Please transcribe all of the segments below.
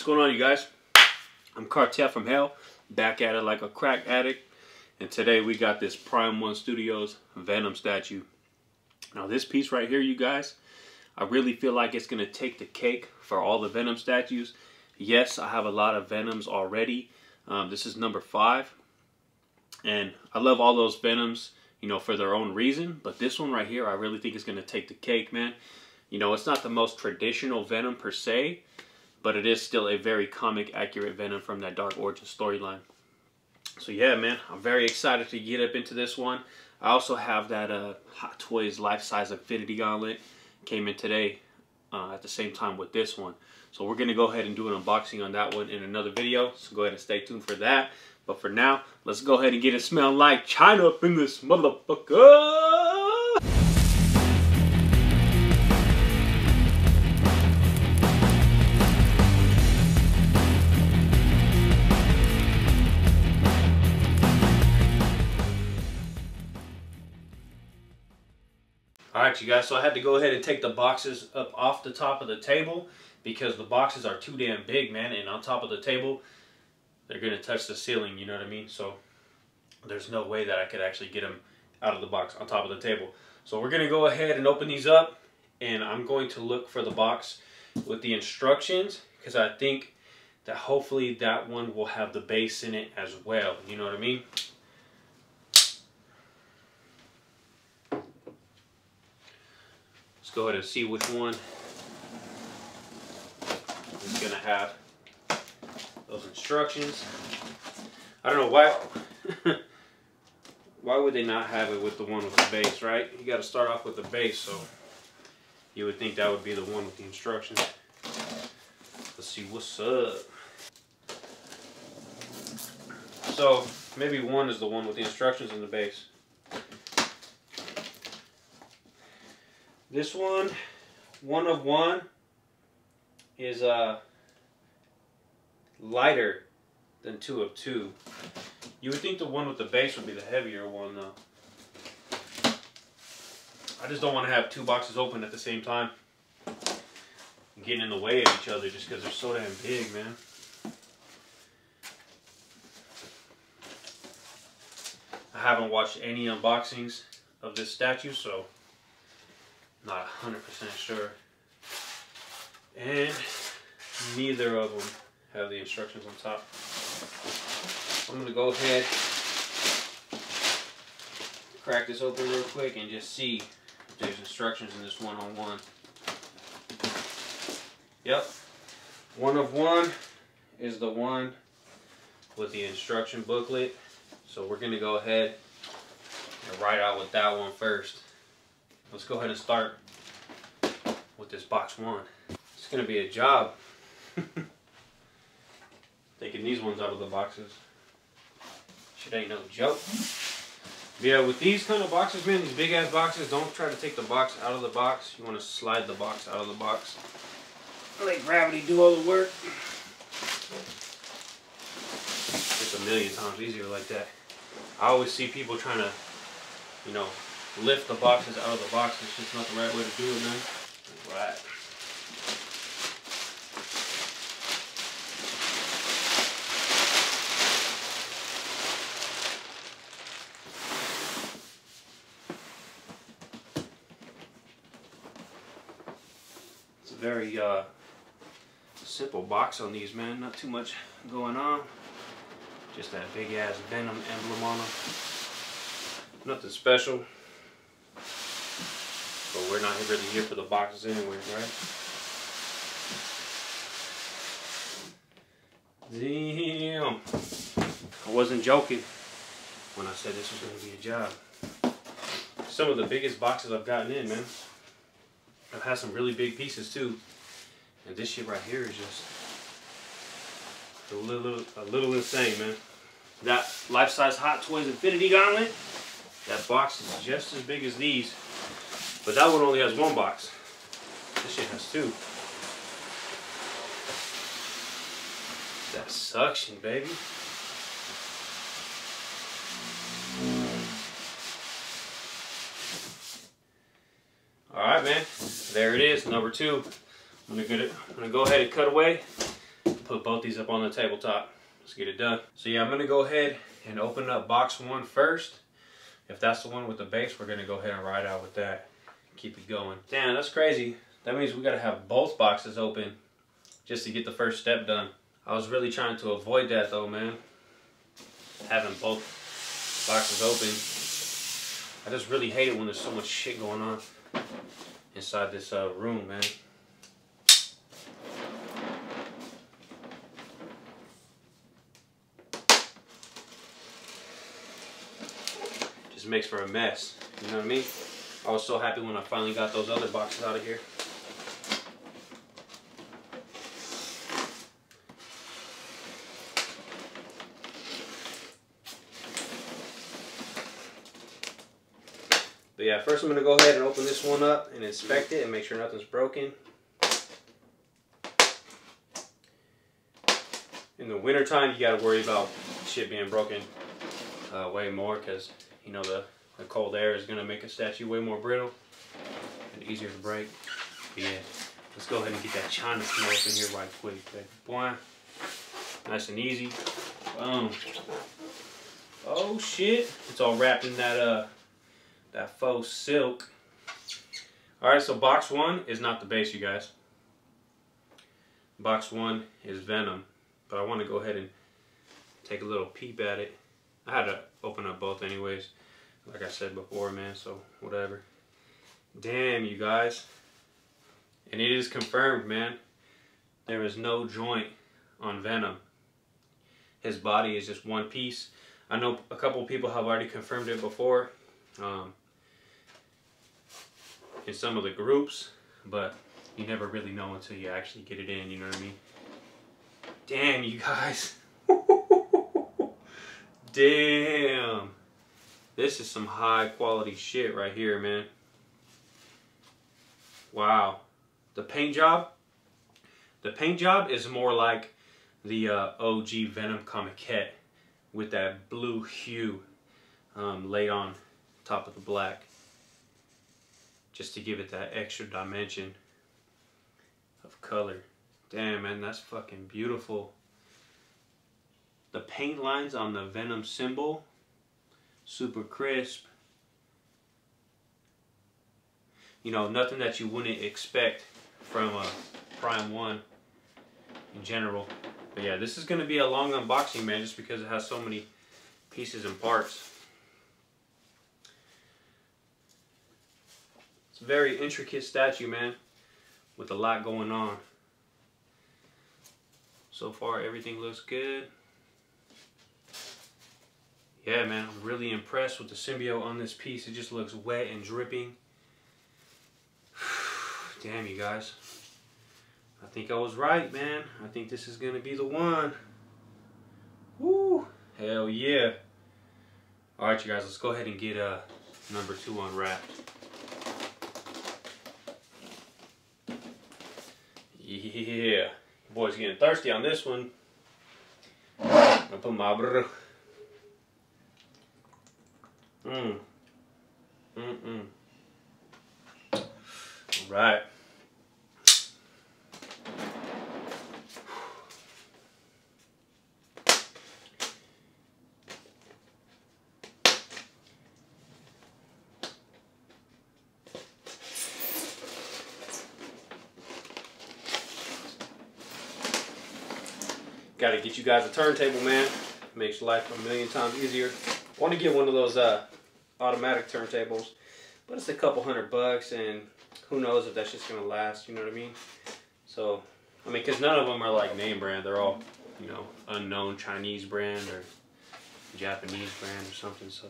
What's going on, you guys? I'm Cartel from Hell, back at it like a crack addict, and today we got this Prime1 Studios Venom statue. Now this piece right here, you guys, I really feel like it's going to take the cake for all the Venom statues. Yes, I have a lot of Venoms already. This is number 5, and I love all those Venoms, you know, for their own reason, but this one right here, I really think is going to take the cake, man. You know, it's not the most traditional Venom per se, but it is still a very comic accurate Venom from that Dark Origin storyline. So yeah, man, I'm very excited to get up into this one. I also have that Hot Toys life-size Infinity Gauntlet. Came in today at the same time with this one. So we're going to go ahead and do an unboxing on that one in another video. So go ahead and stay tuned for that. But for now, let's go ahead and get it smelling like China up in this motherfucker. Alright, you guys, so I had to go ahead and take the boxes up off the top of the table because the boxes are too damn big, man, and on top of the table they're going to touch the ceiling, you know what I mean? So there's no way that I could actually get them out of the box on top of the table. So we're going to go ahead and open these up, and I'm going to look for the box with the instructions because I think that hopefully that one will have the base in it as well, you know what I mean? Go ahead and see which one is going to have those instructions. I don't know why why would they not have it with the one with the base, right? You got to start off with the base, so you would think that would be the one with the instructions. Let's see what's up. So maybe one is the one with the instructions and the base. This one of one, is lighter than 2 of 2. You would think the one with the base would be the heavier one, though. I just don't want to have 2 boxes open at the same time, getting in the way of each other just because they're so damn big, man. I haven't watched any unboxings of this statue, so not 100% sure. And neither of them have the instructions on top. I'm going to go ahead, crack this open real quick and just see if there's instructions in this one-on-one. Yep. One of one is the one with the instruction booklet. So we're going to go ahead and write out with that one first. Let's go ahead and start with this box 1. It's going to be a job taking these ones out of the boxes. Shit ain't no joke. But yeah, with these kind of boxes, man, these big ass boxes, don't try to take the box out of the box. You want to slide the box out of the box. Let gravity do all the work. It's a million times easier like that. I always see people trying to, you know, lift the boxes out of the box. It's just not the right way to do it, man. Right. It's a very simple box on these, man. Not too much going on. Just that big ass Venom emblem on them. Nothing special. But we're not really here for the boxes anyway, right? Damn. I wasn't joking when I said this was going to be a job. Some of the biggest boxes I've gotten in, man. I've had some really big pieces too. And this shit right here is just a little insane, man. That life-size Hot Toys Infinity Gauntlet, that box is just as big as these. But that one only has 1 box. This shit has 2. That suction, baby. Alright, man. There it is, number 2. I'm gonna go ahead and cut away. Put put both these up on the tabletop. Let's get it done. So yeah, I'm gonna go ahead and open up box 1 first. If that's the one with the base, we're gonna go ahead and ride out with that. Keep it going. Damn, that's crazy. That means we gotta have both boxes open just to get the first step done. I was really trying to avoid that though, man. Having both boxes open. I just really hate it when there's so much shit going on inside this room, man. Just makes for a mess, you know what I mean? I was so happy when I finally got those other boxes out of here. But yeah, first I'm going to go ahead and open this one up and inspect it and make sure nothing's broken. In the wintertime, you got to worry about shit being broken way more because, you know, the cold air is going to make a statue way more brittle and easier to break. But yeah, let's go ahead and get that China snow up in here right quick, baby boy. Nice and easy. Boom. Oh shit. It's all wrapped in that faux silk. Alright, so box 1 is not the base, you guys. Box 1 is Venom. But I want to go ahead and take a little peep at it. I had to open up both anyways, like I said before, man, so whatever. Damn, you guys. And it is confirmed, man. There is no joint on Venom. His body is just one piece. I know a couple people have already confirmed it before in some of the groups, but you never really know until you actually get it in, you know what I mean? Damn, you guys. Damn. This is some high quality shit right here, man. Wow. The paint job is more like the OG Venom comiquette with that blue hue laid on top of the black, just to give it that extra dimension of color. Damn, man, that's fucking beautiful. The paint lines on the Venom symbol, super crisp. You know, nothing that you wouldn't expect from a Prime1 in general. But yeah, this is going to be a long unboxing, man, just because it has so many pieces and parts. It's a very intricate statue, man, with a lot going on. So far, everything looks good. Yeah, man, I'm really impressed with the symbiote on this piece. It just looks wet and dripping. Damn, you guys. I think I was right, man. I think this is going to be the one. Woo! Hell yeah. Alright, you guys, let's go ahead and get number 2 unwrapped. Yeah. Boy's getting thirsty on this one. I'm gonna put my brr. Alright. Gotta get you guys a turntable, man. Makes life a million times easier. I want to get one of those automatic turntables, but it's a couple $100, and who knows if that's just gonna last, you know what I mean? So, I mean, because none of them are like name brand. They're all, you know, unknown Chinese brand or Japanese brand or something, so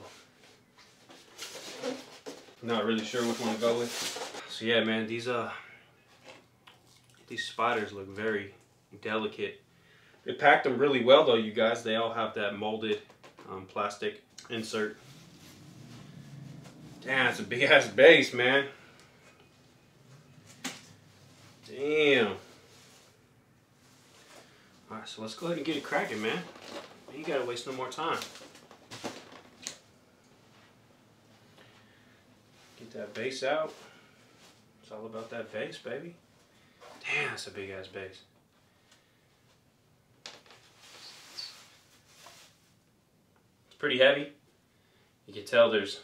I'm not really sure which one to go with. So yeah, man, these spiders look very delicate. They packed them really well though, you guys. They all have that molded plastic insert. Damn, it's a big ass base, man. Damn. Alright, so let's go ahead and get it cracking, man. You gotta waste no more time. Get that base out. It's all about that base, baby. Damn, that's a big ass base. pretty heavy. You can tell there's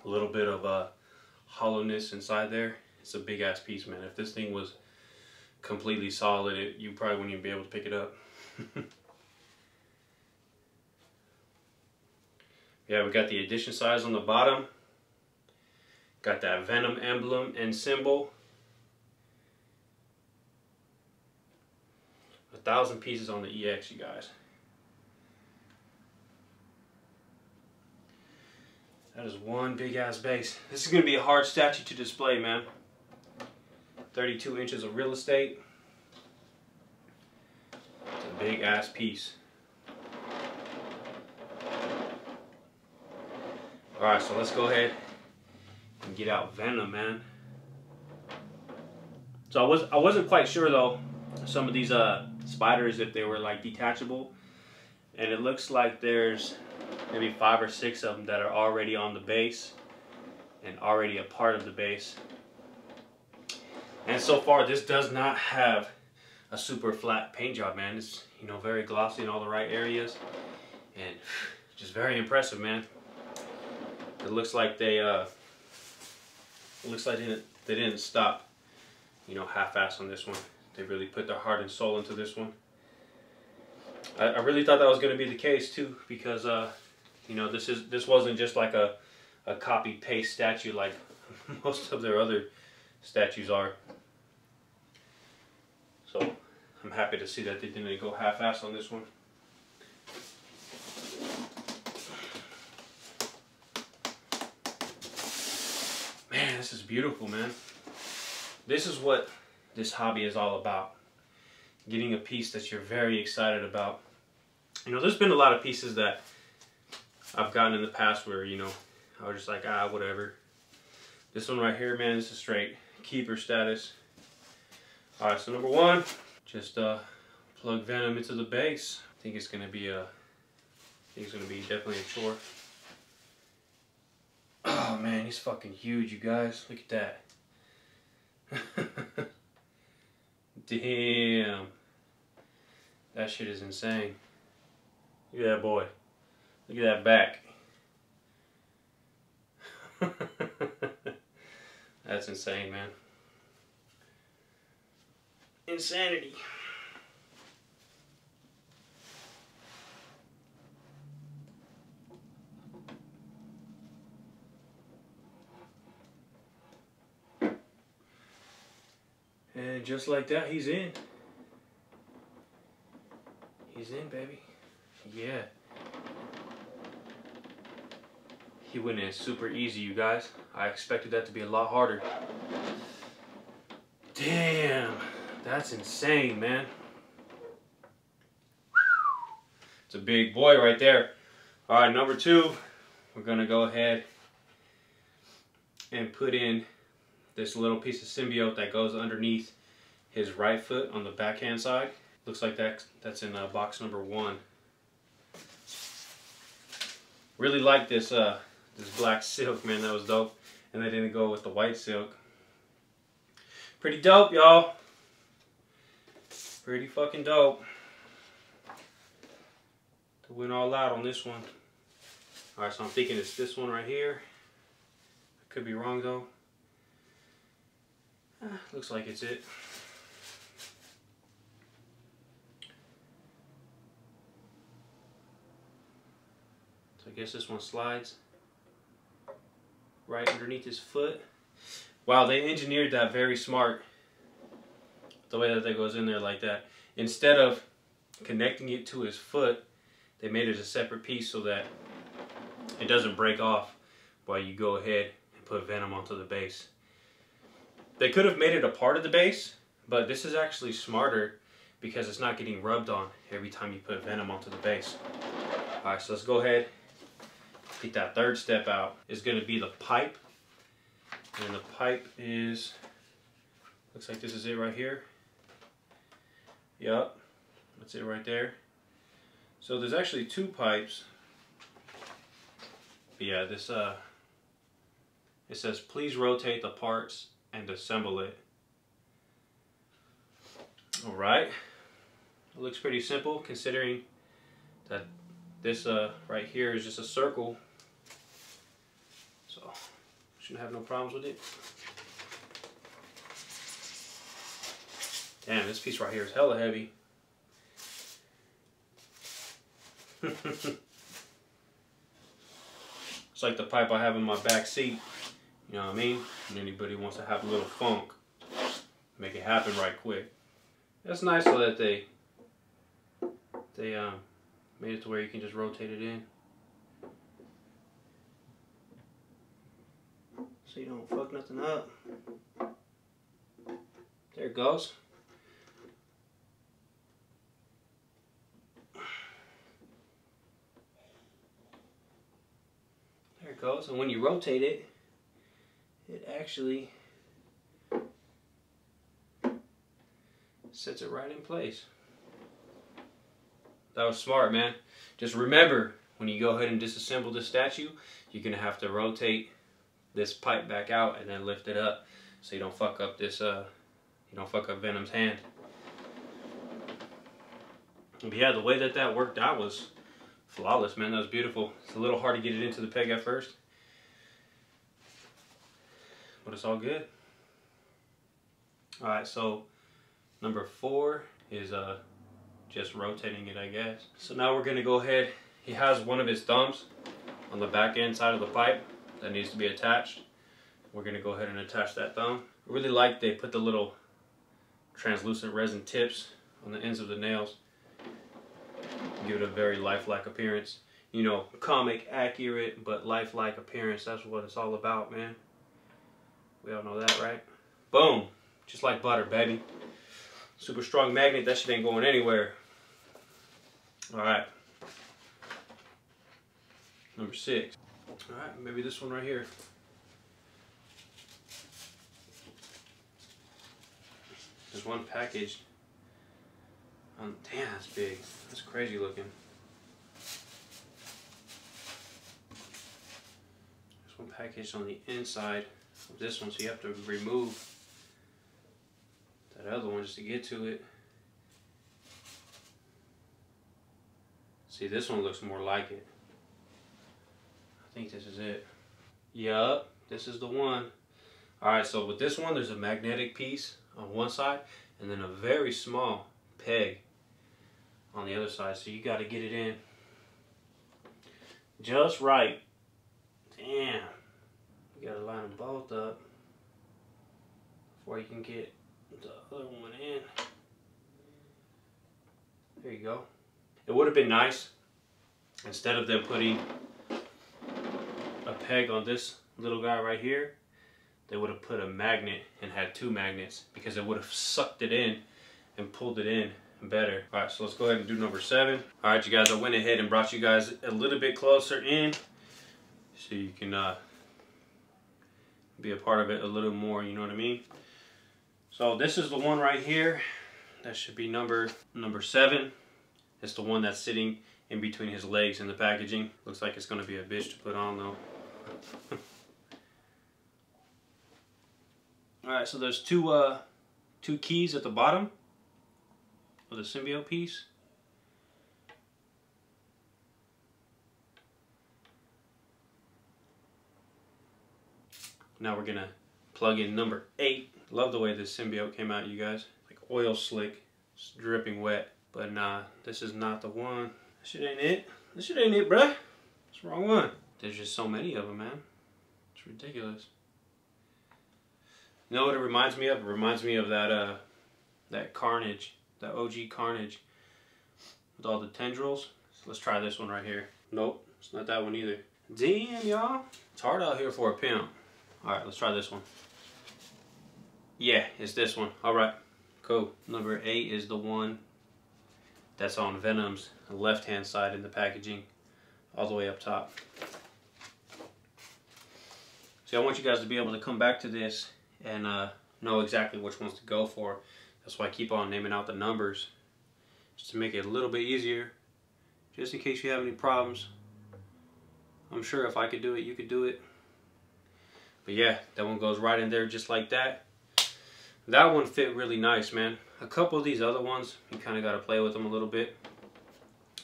a little bit of hollowness inside there. It's a big ass piece, man. If this thing was completely solid, you probably wouldn't even be able to pick it up. Yeah, we got the edition size on the bottom. Got that Venom emblem and symbol. 1,000 pieces on the EX, you guys. That is one big ass base. This is going to be a hard statue to display, man. 32 inches of real estate. It's a big ass piece. Alright, so let's go ahead and get out Venom, man. So I wasn't quite sure though, some of these spiders, if they were like detachable. And it looks like there's maybe 5 or 6 of them that are already on the base and already a part of the base. And so far this does not have a super flat paint job, man. It's, you know, very glossy in all the right areas and just very impressive, man. It looks like they didn't stop, you know, half-ass on this one. They really put their heart and soul into this one. I really thought that was going to be the case too, because you know, this wasn't just like a copy paste statue like most of their other statues are. So I'm happy to see that they didn't go half-ass on this one. Man, this is beautiful, man. This is what this hobby is all about. Getting a piece that you're very excited about. You know, there's been a lot of pieces that I've gotten in the past where, you know, I was just like, whatever. This one right here, man, this is straight keeper status. Alright, so number one, just plug Venom into the base. I think it's gonna be definitely a chore. Oh man, he's fucking huge, you guys. Look at that. Damn. That shit is insane. Look at that boy. Look at that back. That's insane, man. Insanity. And just like that, he's in. He's in, baby. Yeah. He went in super easy, you guys. I expected that to be a lot harder. Damn. That's insane, man. It's a big boy right there. Alright, number two. We're going to go ahead and put in this little piece of symbiote that goes underneath his right foot on the backhand side. Looks like that's in box number 1. Really like this this black silk, man. That was dope. And they didn't go with the white silk. Pretty dope, y'all. Pretty fucking dope. To win all out on this one. Alright, so I'm thinking it's this one right here. I could be wrong though. Looks like it's it. So I guess this one slides right underneath his foot. Wow, they engineered that very smart. The way that goes in there like that. Instead of connecting it to his foot, they made it a separate piece so that it doesn't break off while you go ahead and put Venom onto the base. They could have made it a part of the base, but this is actually smarter because it's not getting rubbed on every time you put Venom onto the base. Alright, so let's go ahead. Get that third step out. It's going to be the pipe. And the pipe is, looks like this is it right here. Yup, that's it right there. So there's actually 2 pipes. But yeah, this it says please rotate the parts and assemble it. Alright. It looks pretty simple considering that This right here is just a circle, so shouldn't have no problems with it. Damn, this piece right here is hella heavy. It's like the pipe I have in my back seat. You know what I mean? And anybody wants to have a little funk, make it happen right quick. That's nice so that they made it to where you can just rotate it in, so you don't fuck nothing up. There it goes. There it goes. And when you rotate it, it actually sets it right in place. That was smart, man. Just remember, when you go ahead and disassemble this statue, you're gonna have to rotate this pipe back out and then lift it up, so you don't fuck up this. You don't fuck up Venom's hand. But yeah, the way that worked out was flawless, man. That was beautiful. It's a little hard to get it into the peg at first, but it's all good. All right, so number 4 is just rotating it, I guess. So now we're gonna go ahead. He has one of his thumbs on the back end side of the pipe that needs to be attached. We're gonna go ahead and attach that thumb. I really like they put the little translucent resin tips on the ends of the nails. Give it a very lifelike appearance. You know, comic accurate, but lifelike appearance. That's what it's all about, man. We all know that, right? Boom. Just like butter, baby. Super strong magnet. That shit ain't going anywhere. Alright. Number 6. Alright, maybe this one right here. There's one packaged. Damn, that's big. That's crazy looking. There's one packaged on the inside of this one, so you have to remove that other one just to get to it. See, this one looks more like it. I think this is it. Yup, this is the one. Alright, so with this one, there's a magnetic piece on one side and then a very small peg on the other side. So you got to get it in just right. Damn. You got to line them both up before you can get the other one in. There you go. It would have been nice, instead of them putting a peg on this little guy right here, they would have put a magnet and had 2 magnets, because it would have sucked it in and pulled it in better. Alright, so let's go ahead and do number 7. Alright, you guys, I went ahead and brought you guys a little bit closer in so you can be a part of it a little more, you know what I mean? So this is the one right here. That should be number 7. It's the one that's sitting in between his legs in the packaging. Looks like it's going to be a bitch to put on though. Alright, so there's two keys at the bottom of the symbiote piece. Now we're going to plug in number 8. Love the way this symbiote came out, you guys. Like oil slick. It's dripping wet. But nah, this is not the one. This shit ain't it. This shit ain't it, bruh. It's the wrong one. There's just so many of them, man. It's ridiculous. You know what it reminds me of? It reminds me of that that Carnage. That OG Carnage. With all the tendrils. So let's try this one right here. Nope, it's not that one either. Damn, y'all. It's hard out here for a pimp. Alright, let's try this one. Yeah, it's this one. Alright, cool. Number 8 is the one that's on Venom's left-hand side in the packaging, all the way up top. See, I want you guys to be able to come back to this and know exactly which ones to go for. That's why I keep on naming out the numbers, just to make it a little bit easier, just in case you have any problems. I'm sure if I could do it, you could do it. But yeah, that one goes right in there just like that. That one fit really nice, man. A couple of these other ones, you kind of got to play with them a little bit.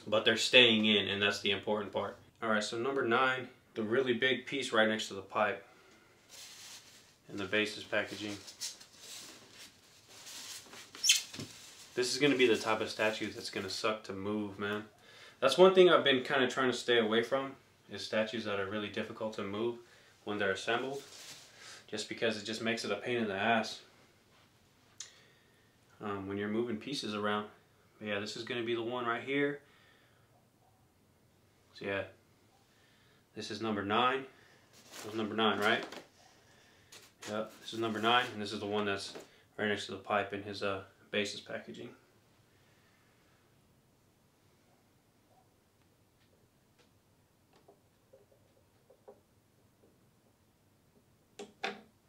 but they're staying in, and that's the important part. Alright, so number 9, the really big piece right next to the pipe and the base's packaging. This is going to be the type of statue that's going to suck to move, man. That's one thing I've been kind of trying to stay away from, is statues that are really difficult to move when they're assembled, just because it just makes it a pain in the ass when you're moving pieces around. But yeah, this is going to be the one right here. So yeah, this is number 9. That was number 9, right? Yep, this is number 9, and this is the one that's right next to the pipe in his basis packaging.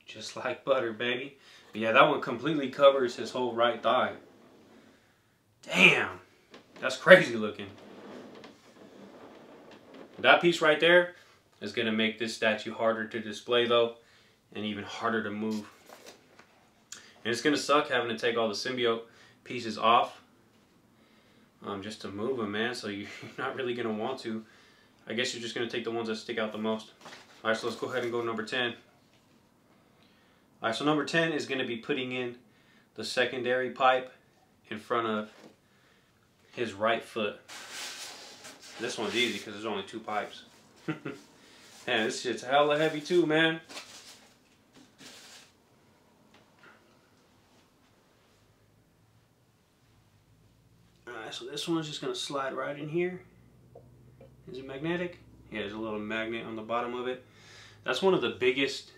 Just like butter, baby. But yeah, that one completely covers his whole right thigh. Damn, that's crazy looking. That piece right there is going to make this statue harder to display though, and even harder to move. And it's going to suck having to take all the symbiote pieces off just to move them, man. So you're not really going to want to. I guess you're just going to take the ones that stick out the most. Alright, so let's go ahead and go number 10. Alright, so number 10 is going to be putting in the secondary pipe in front of his right foot. This one's easy because there's only 2 pipes. Man, this shit's hella heavy too, man. Alright, so this one's just going to slide right in here. Is it magnetic? Yeah, there's a little magnet on the bottom of it. That's one of the biggest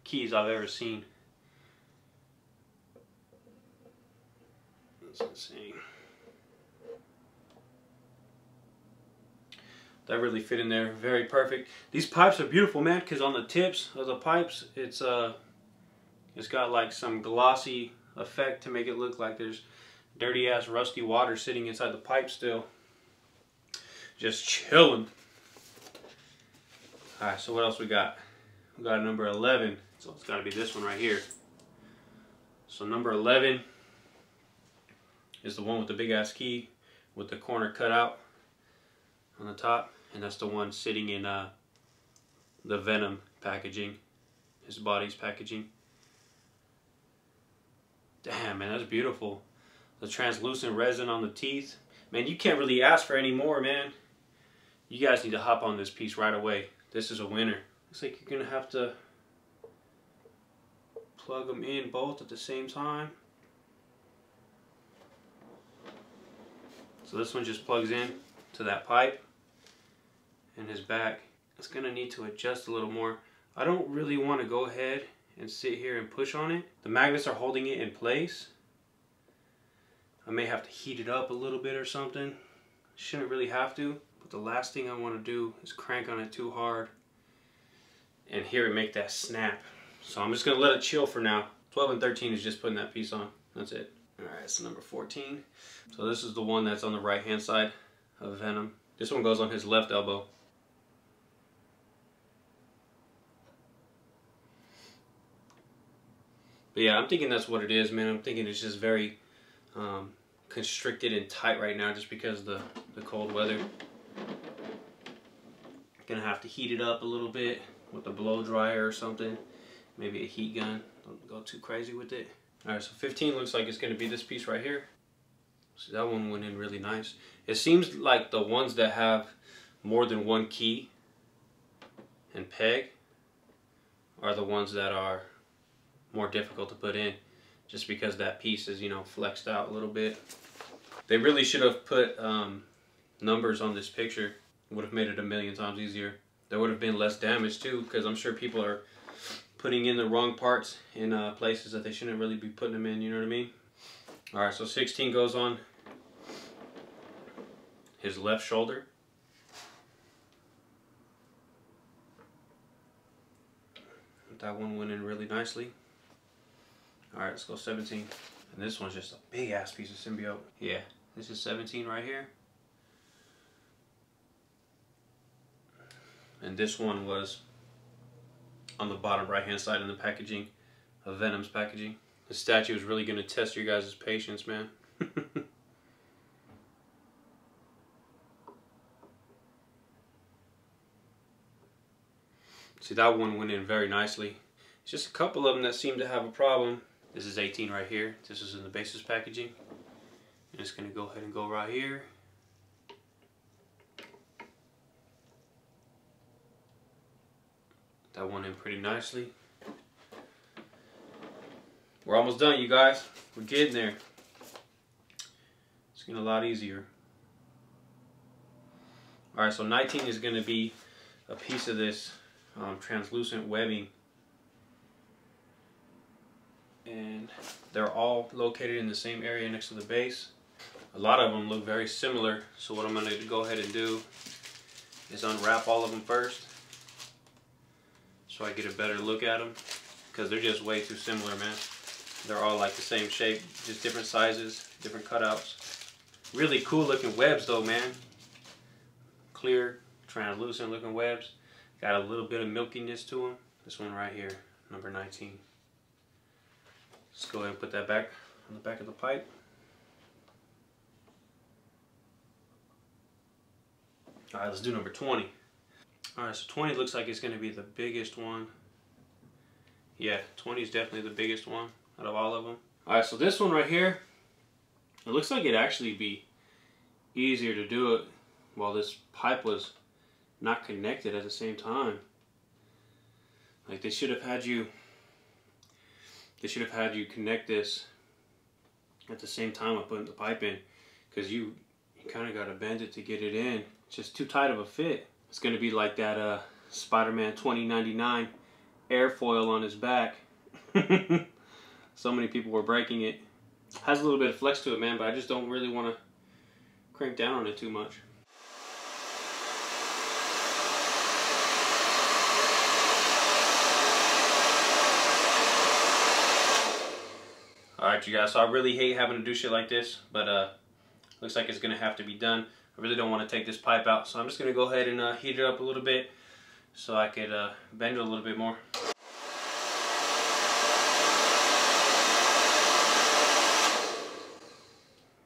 keys I've ever seen. That's insane. That really fit in there very perfect. These pipes are beautiful, man, because on the tips of the pipes it's got like some glossy effect to make it look like there's dirty ass rusty water sitting inside the pipe still, just chilling. Alright, so what else we got? We got number 11, so it's got to be this one right here. So number 11 is the one with the big ass key with the corner cut out on the top, and that's the one sitting in the Venom packaging, his body's packaging. Damn, man, that's beautiful. The translucent resin on the teeth. Man, you can't really ask for any more, man. You guys need to hop on this piece right away. This is a winner. Looks like you're gonna have to plug them in both at the same time. So this one just plugs in to that pipe and his back. It's gonna need to adjust a little more. I don't really want to go ahead and sit here and push on it. The magnets are holding it in place. I may have to heat it up a little bit or something. Shouldn't really have to, but the last thing I want to do is crank on it too hard and hear it make that snap. So I'm just going to let it chill for now. 12 and 13 is just putting that piece on. That's it. Alright, so number 14. So this is the one that's on the right hand side of Venom. This one goes on his left elbow. But yeah, I'm thinking that's what it is, man. I'm thinking it's just very constricted and tight right now just because of the cold weather. Gonna have to heat it up a little bit with a blow dryer or something. Maybe a heat gun. Don't go too crazy with it. Alright, so 15 looks like it's gonna be this piece right here. So that one went in really nice. It seems like the ones that have more than one key and peg are the ones that are more difficult to put in, just because that piece is, you know, flexed out a little bit. They really should have put numbers on this picture. It would have made it a million times easier. There would have been less damage too, because I'm sure people are putting in the wrong parts in places that they shouldn't really be putting them in, you know what I mean? Alright, so 16 goes on his left shoulder. That one went in really nicely. Alright, let's go 17. And this one's just a big ass piece of symbiote. Yeah, this is 17 right here. And this one was on the bottom right hand side in the packaging of Venom's packaging. This statue is really going to test your guys' patience, man. See, that one went in very nicely. It's just a couple of them that seem to have a problem. This is 18 right here. This is in the basis packaging. And it's going to go ahead and go right here. That went in pretty nicely. We're almost done, you guys. We're getting there. It's getting a lot easier. Alright, so 19 is going to be a piece of this translucent webbing. And they're all located in the same area next to the base. A lot of them look very similar, so what I'm going to go ahead and do is unwrap all of them first so I get a better look at them, because they're just way too similar, man. They're all like the same shape, just different sizes, different cutouts. Really cool looking webs though, man. Clear, translucent looking webs. Got a little bit of milkiness to them. This one right here, number 19. Let's go ahead and put that back on the back of the pipe. Alright, let's do number 20. Alright, so 20 looks like it's going to be the biggest one. Yeah, 20 is definitely the biggest one out of all of them. Alright, so this one right here, it looks like it'd actually be easier to do it while this pipe was not connected at the same time. Like, they should have had you connect this at the same time of putting the pipe in, because you kind of got to bend it to get it in. It's just too tight of a fit. It's going to be like that Spider-Man 2099 airfoil on his back. So many people were breaking it. Has a little bit of flex to it, man, but I just don't really want to crank down on it too much. Alright, you guys, so I really hate having to do shit like this, but looks like it's going to have to be done. I really don't want to take this pipe out, so I'm just going to go ahead and heat it up a little bit so I could bend it a little bit more.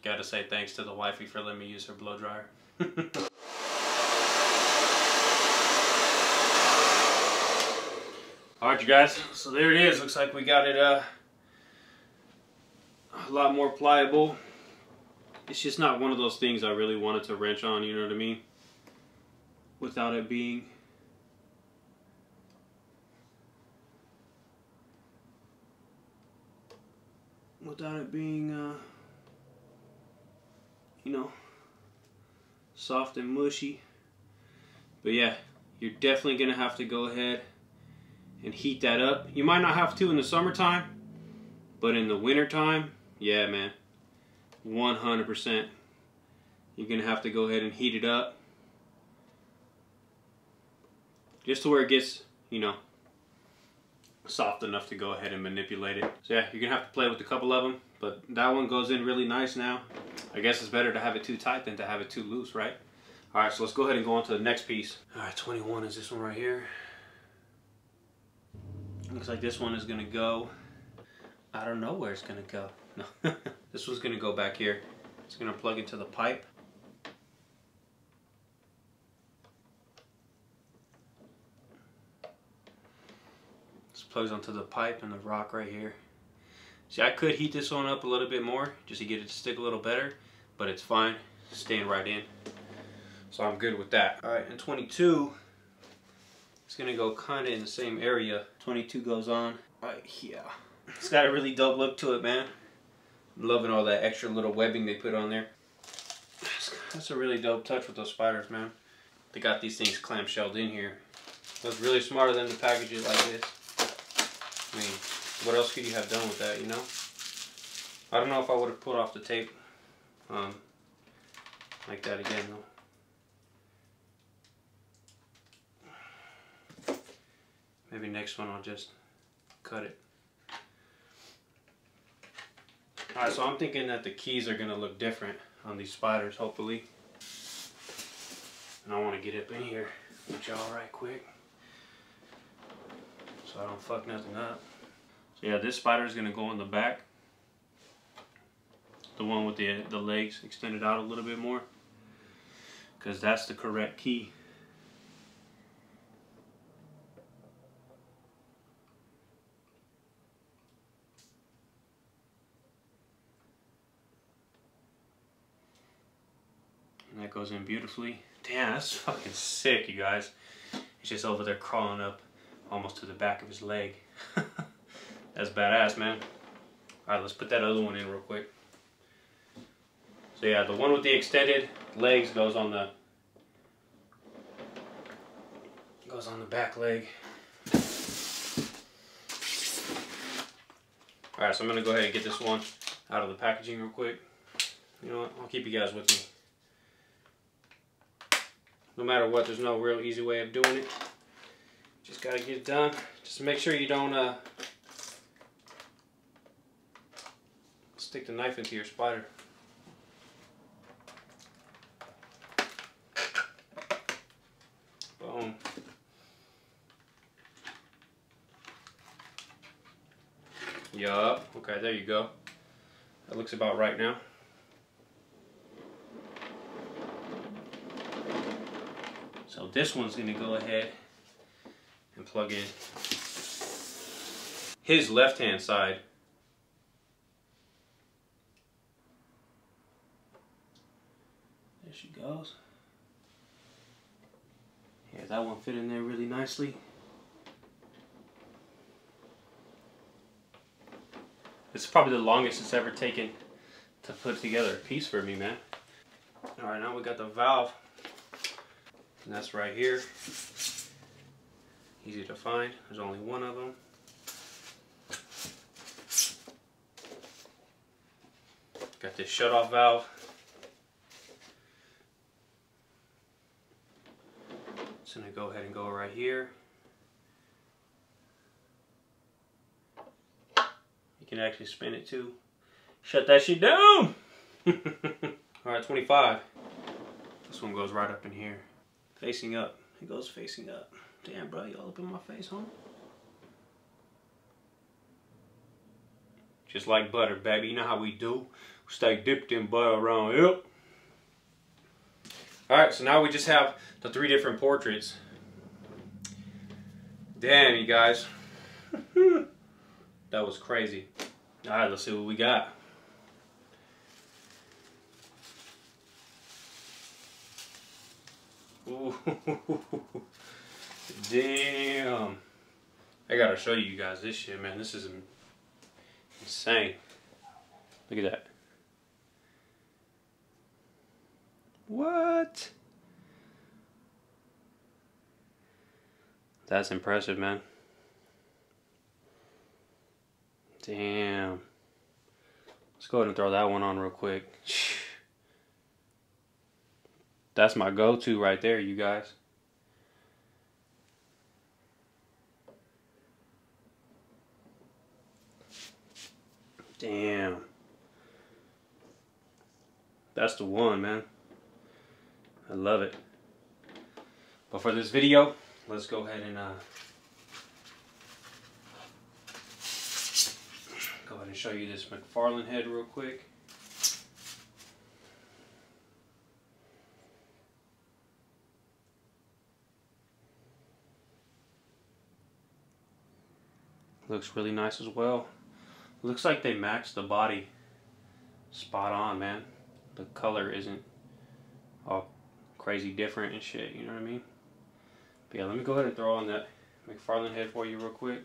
Gotta say thanks to the wifey for letting me use her blow dryer. Alright, you guys, so there it is. Looks like we got it a lot more pliable. It's just not one of those things I really wanted to wrench on, you know what I mean? Without it being you know, soft and mushy. But yeah, you're definitely gonna have to go ahead and heat that up. You might not have to in the summertime, but in the wintertime, yeah, man, 100%. You're gonna have to go ahead and heat it up just to where it gets, you know, soft enough to go ahead and manipulate it. So yeah, you're gonna have to play with a couple of them, but that one goes in really nice now. I guess it's better to have it too tight than to have it too loose, right? Alright, so let's go ahead and go on to the next piece. Alright, 21 is this one right here. Looks like this one is gonna go, I don't know where it's gonna go. No. This one's gonna go back here. It's gonna plug into the pipe. This plugs onto the pipe and the rock right here. See, I could heat this one up a little bit more just to get it to stick a little better, but it's fine, it's staying right in. So I'm good with that. Alright, and 22, it's gonna go kinda in the same area. 22 goes on right here. It's got a really dope look to it, man. I'm loving all that extra little webbing they put on there. That's a really dope touch with those spiders, man. They got these things clamshelled in here. That's really smart of them to package it like this. I mean, what else could you have done with that, you know? I don't know if I would have put off the tape like that again, though. Maybe next one I'll just cut it. Alright, so I'm thinking that the keys are going to look different on these spiders, hopefully. And I want to get up in here with y'all right quick, so I don't fuck nothing up. So yeah, this spider is going to go in the back. The one with the legs extended out a little bit more, because that's the correct key. goes in beautifully. Damn, that's fucking sick, you guys. He's just over there crawling up almost to the back of his leg. That's badass, man. Alright, let's put that other one in real quick. So yeah, the one with the extended legs goes on the back leg. Alright, so I'm gonna go ahead and get this one out of the packaging real quick. You know what? I'll keep you guys with me. No matter what, there's no real easy way of doing it. Just gotta get it done. Just make sure you don't stick the knife into your spider. Boom. Yup. Okay, there you go. That looks about right now. So this one's going to go ahead and plug in his left-hand side. There she goes. Yeah, that one fit in there really nicely. It's probably the longest it's ever taken to put together a piece for me, man. Alright, now we got the valve. And that's right here. Easy to find. There's only one of them. Got this shut-off valve. It's gonna go ahead and go right here. You can actually spin it too. Shut that shit down! Alright, 25. This one goes right up in here. Facing up. It goes facing up. Damn, bro, you all up in my face, huh? Just like butter, baby. You know how we do. We stay dipped in butter around here. Alright, so now we just have the 3 different portraits. Damn, you guys. That was crazy. Alright, let's see what we got. Ooh. Damn. I gotta show you guys this shit, man. This is insane. Look at that. What? That's impressive, man. Damn. Let's go ahead and throw that one on real quick. That's my go-to right there, you guys. Damn. That's the one, man. I love it. But for this video, let's go ahead and show you this McFarlane head real quick. Looks really nice as well. Looks like they matched the body spot on, man. The color isn't all crazy different and shit, you know what I mean? But yeah, let me go ahead and throw on that McFarlane head for you real quick.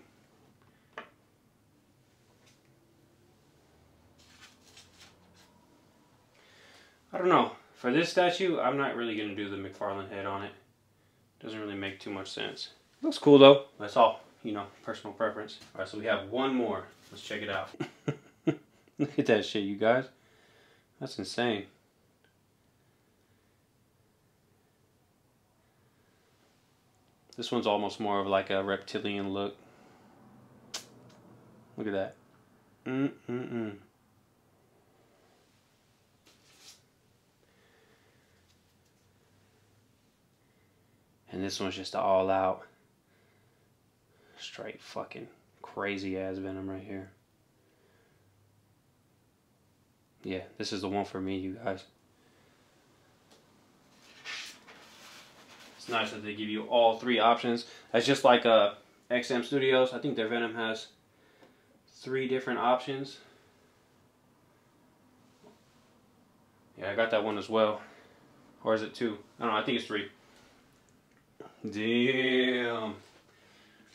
I don't know. For this statue, I'm not really going to do the McFarlane head on it. Doesn't really make too much sense. Looks cool though. That's all, you know, personal preference. Alright, so we have one more. Let's check it out. Look at that shit, you guys. That's insane. This one's almost more of like a reptilian look. Look at that. And this one's just all out. Straight fucking crazy ass Venom right here. Yeah, this is the one for me, you guys. It's nice that they give you all 3 options. That's just like XM Studios. I think their Venom has 3 different options. Yeah, I got that one as well. Or is it 2? I don't know, I think it's 3. Damn.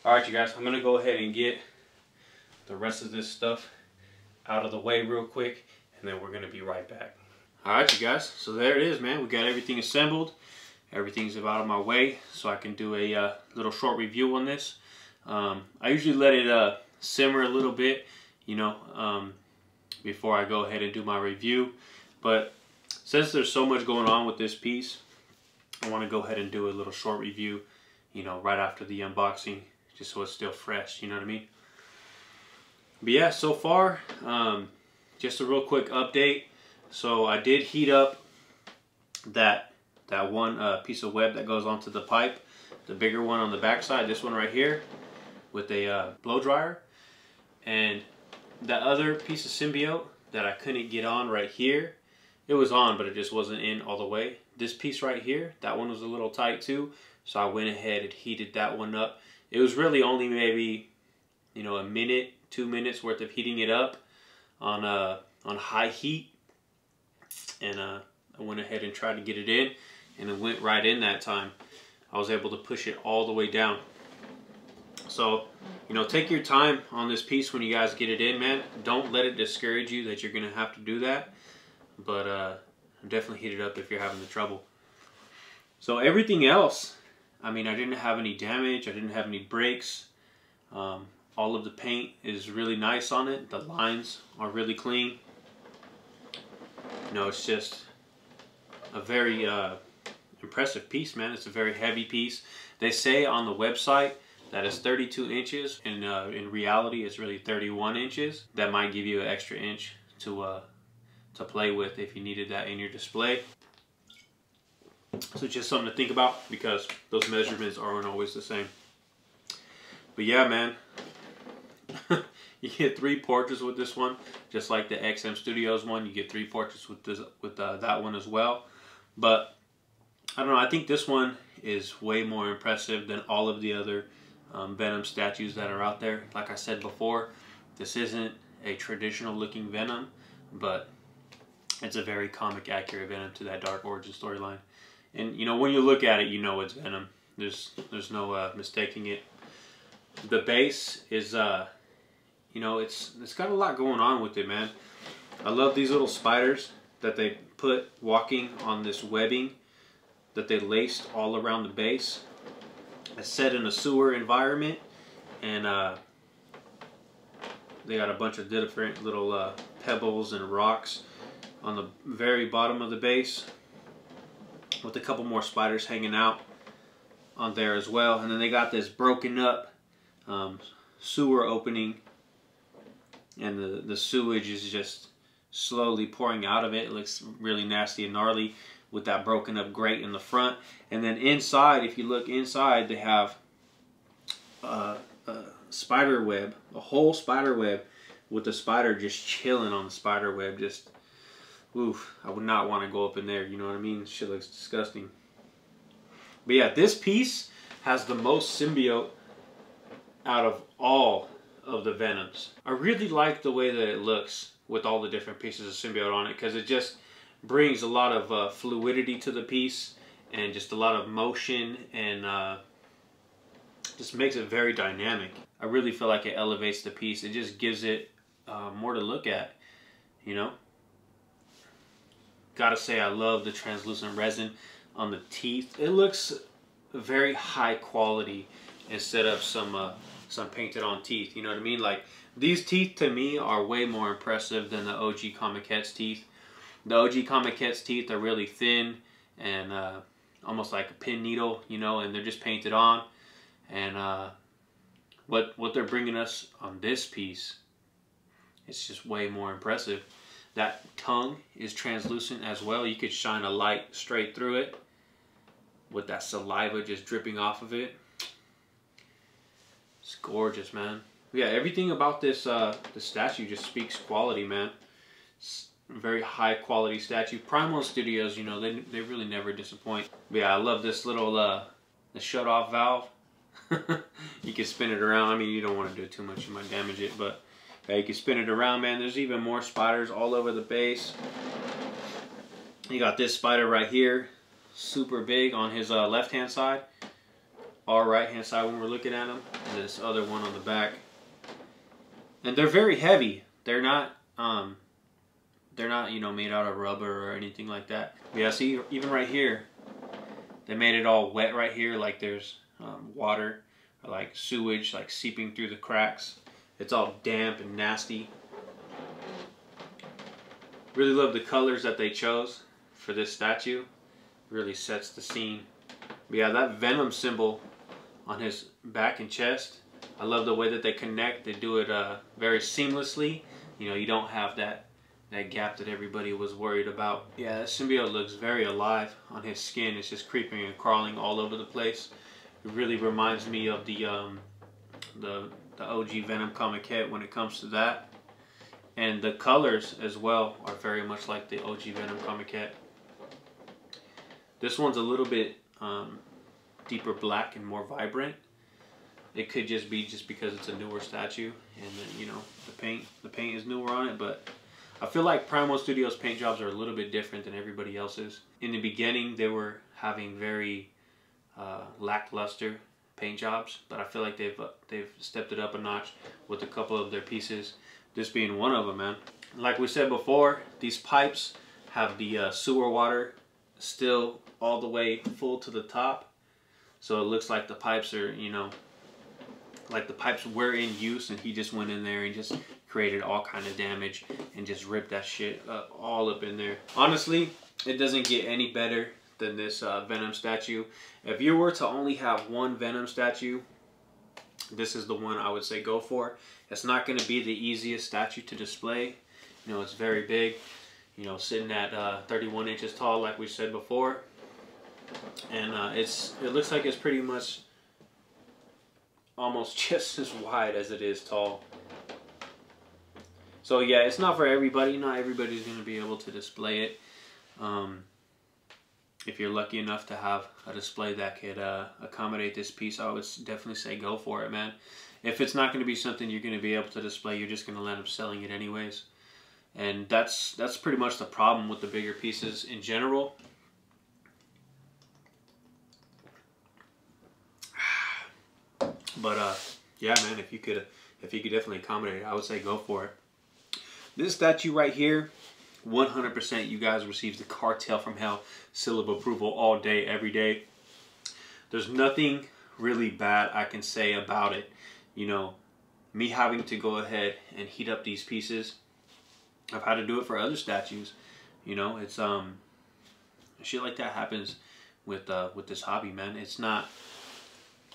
Alright, you guys, I'm going to go ahead and get the rest of this stuff out of the way real quick, and then we're going to be right back. Alright, you guys, so there it is, man. We got everything assembled. Everything's out of my way, so I can do a little short review on this. I usually let it simmer a little bit, you know, before I go ahead and do my review. But since there's so much going on with this piece, I want to go ahead and do a little short review, you know, right after the unboxing, just so it's still fresh, you know what I mean? But yeah, so far, just a real quick update. So I did heat up that one piece of web that goes onto the pipe, the bigger one on the back side, this one right here, with a blow dryer. And that other piece of symbiote that I couldn't get on right here, it was on, but it just wasn't in all the way. This piece right here, that one was a little tight too, so I went ahead and heated that one up. It was really only maybe, you know, a minute, 2 minutes worth of heating it up on high heat, and I went ahead and tried to get it in, and it went right in that time. I was able to push it all the way down. So, you know, take your time on this piece when you guys get it in, man. Don't let it discourage you that you're going to have to do that. But definitely heat it up if you're having the trouble. So everything else, I mean, I didn't have any damage. I didn't have any breaks. All of the paint is really nice on it. The lines are really clean. You know, it's just a very impressive piece, man. It's a very heavy piece. They say on the website that it's 32 inches, and in reality it's really 31 inches. That might give you an extra inch to play with if you needed that in your display. So just something to think about, because those measurements aren't always the same. But yeah, man, you get 3 portraits with this one, just like the XM Studios one. You get 3 portraits with this, with that one as well. But I don't know, I think this one is way more impressive than all of the other Venom statues that are out there. Like I said before, this isn't a traditional looking Venom, but it's a very comic accurate Venom to that Dark Origin storyline. And you know, when you look at it, you know it's Venom. There's no mistaking it. The base is you know, it's got a lot going on with it, man. I love these little spiders that they put walking on this webbing that they laced all around the base. It's set in a sewer environment, and they got a bunch of different little pebbles and rocks on the very bottom of the base, with a couple more spiders hanging out on there as well. And then they got this broken up sewer opening, and the sewage is just slowly pouring out of it. It looks really nasty and gnarly with that broken up grate in the front. And then inside, if you look inside, they have a spider web, a whole spider web, with the spider just chilling on the spider web. Just, oof, I would not want to go up in there, you know what I mean? Shit looks disgusting. But yeah, this piece has the most symbiote out of all of the Venoms. I really like the way that it looks with all the different pieces of symbiote on it, because it just brings a lot of fluidity to the piece, and just a lot of motion, and just makes it very dynamic. I really feel like it elevates the piece. It just gives it more to look at, you know. Gotta say, I love the translucent resin on the teeth. It looks very high quality instead of some painted on teeth, you know what I mean? Like, these teeth to me are way more impressive than the OG Comiquette's teeth. The OG Comiquette's teeth are really thin and almost like a pin needle, you know, and they're just painted on. And what they're bringing us on this piece, it's just way more impressive. That tongue is translucent as well. You could shine a light straight through it with that saliva just dripping off of it. It's gorgeous, man. Yeah, everything about this the statue just speaks quality, man. It's a very high quality statue. Prime1 Studios, you know, they really never disappoint. But yeah, I love this little the shut off valve. You can spin it around. I mean, you don't want to do it too much, you might damage it, but yeah, you can spin it around, man. There's even more spiders all over the base. You got this spider right here super big on his left-hand side. Our right-hand side when we're looking at them. And this other one on the back. And they're very heavy. They're not, you know, made out of rubber or anything like that. But yeah, see, even right here, they made it all wet right here, like there's water or like sewage like seeping through the cracks. It's all damp and nasty. Really love the colors that they chose for this statue. Really sets the scene. But yeah, that Venom symbol on his back and chest, I love the way that they connect. They do it very seamlessly. You know, you don't have that gap that everybody was worried about. Yeah, that symbiote looks very alive on his skin. It's just creeping and crawling all over the place. It really reminds me of the OG Venom comic kit when it comes to that. And the colors as well are very much like the OG Venom comic kit. This one's a little bit deeper black and more vibrant. It could just be because it's a newer statue, and then, you know, the paint is newer on it. But I feel like Prime1 Studios paint jobs are a little bit different than everybody else's. In the beginning, they were having very lackluster paint jobs, but I feel like they've stepped it up a notch with a couple of their pieces. This being one of them, man. Like we said before, these pipes have the sewer water still all the way full to the top. So it looks like the pipes are, you know, like the pipes were in use, and he just went in there and just created all kind of damage and just ripped that shit all up in there. Honestly, it doesn't get any better than this Venom statue. If you were to only have one Venom statue, this is the one I would say go for. It's not going to be the easiest statue to display. You know, it's very big. You know, sitting at 31 inches tall, like we said before. And it looks like it's pretty much almost just as wide as it is tall. So yeah, it's not for everybody. Not everybody's going to be able to display it. If you're lucky enough to have a display that could accommodate this piece, I would definitely say go for it, man. If it's not going to be something you're going to be able to display, you're just going to end up selling it anyways. And that's pretty much the problem with the bigger pieces in general. But yeah, man, if you could definitely accommodate it, I would say go for it. This statue right here, 100% you guys receive the Cartel from Hell seal of approval all day, every day. There's nothing really bad I can say about it. You know, me having to go ahead and heat up these pieces, I've had to do it for other statues. You know, it's shit like that happens with this hobby, man. It's not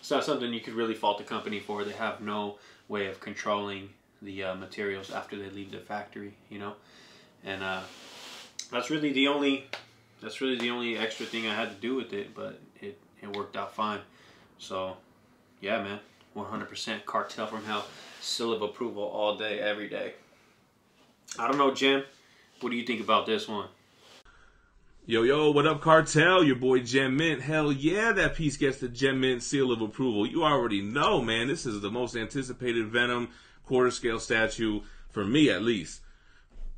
something you could really fault the company for. They have no way of controlling the materials after they leave the factory, you know. And that's really the only extra thing I had to do with it, but it worked out fine. So yeah, man, 100% Cartel from Hell seal of approval all day, every day. I don't know, Jim, what do you think about this one? Yo, what up, Cartel? Your boy Gem Mint. Hell yeah, that piece gets the Gem Mint seal of approval. You already know, man. This is the most anticipated Venom quarter-scale statue, for me at least.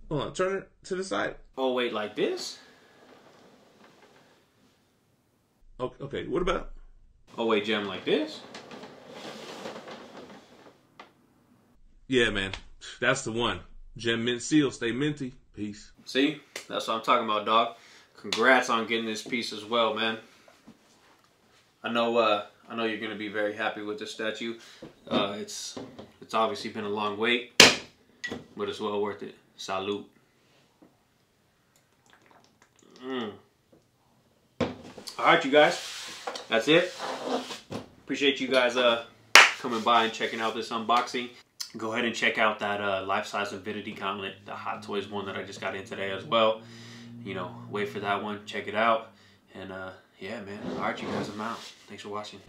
Hold on, turn it to the side. Oh, wait, like this? Okay, what about? Oh, wait, Gem, like this? Yeah, man. That's the one. Gem Mint seal. Stay minty. Peace. See? That's what I'm talking about, dog. Congrats on getting this piece as well, man. I know you're gonna be very happy with this statue. It's obviously been a long wait, but it's well worth it. Salute. Alright, you guys. That's it. Appreciate you guys coming by and checking out this unboxing. Go ahead and check out that life-size Avidity Gauntlet, the Hot Toys one that I just got in today as well. You know, wait for that one, check it out. And yeah, man. Alright, you guys, I'm out. Thanks for watching.